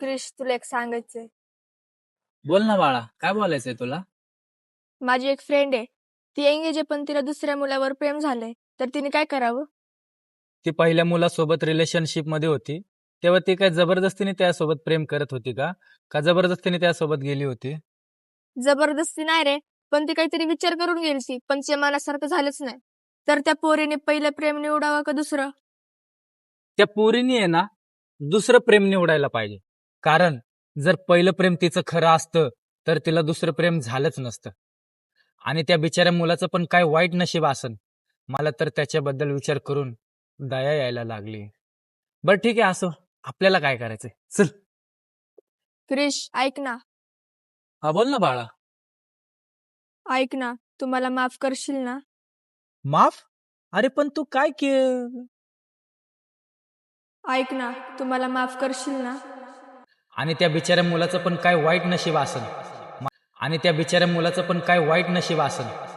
क्रिश, तुला एक सांगायचंय. बोल ना बाळा, काय बोलायचंय तुला? माझी एक फ्रेंड आहे. ती एंगेज आहे, पण तिला दुसऱ्या मुलावर प्रेम झालंय. तर तिने काय करावं? ती पहिल्या मुलासोबत रिलेशनशिप मध्ये होती, तेव्हा ती काय जबरदस्तीने त्यासोबत प्रेम करत होती का? का जबरदस्तीने त्यासोबत गेली होती? जबरदस्ती नाही रे, पण ती काहीतरी विचार करून गेली, पण तिच्या मनासारखं झालंच नाही. तर त्या पोरीने पहिलं प्रेम निवडावं का दुसरं? त्या पोरीने आहे ना, दुसरं प्रेम निवडायला पाहिजे. कारण जर पहिलं प्रेम तिचं खरं असतं तर तिला दुसरं प्रेम झालंच नसतं. आणि त्या बिचाऱ्या मुलाचं पण काय वाईट नशीब असन. मला तर त्याच्याबद्दल विचार करून दया यायला लागली. बरं ठीक आहे, असो. आपल्याला काय करायचंय? चल. क्रिश, ऐक ना. हा, बोल ना बाळा. ऐक ना, तू मला माफ करशील ना? माफ? अरे पण तू काय के ऐक ना, तू मला माफ करशील ना? आणि त्या बिचाऱ्या मुलाचं पण काय वाईट नशीब असन. आणि त्या बिचाऱ्या मुलाचं पण काय वाईट नशीब असन.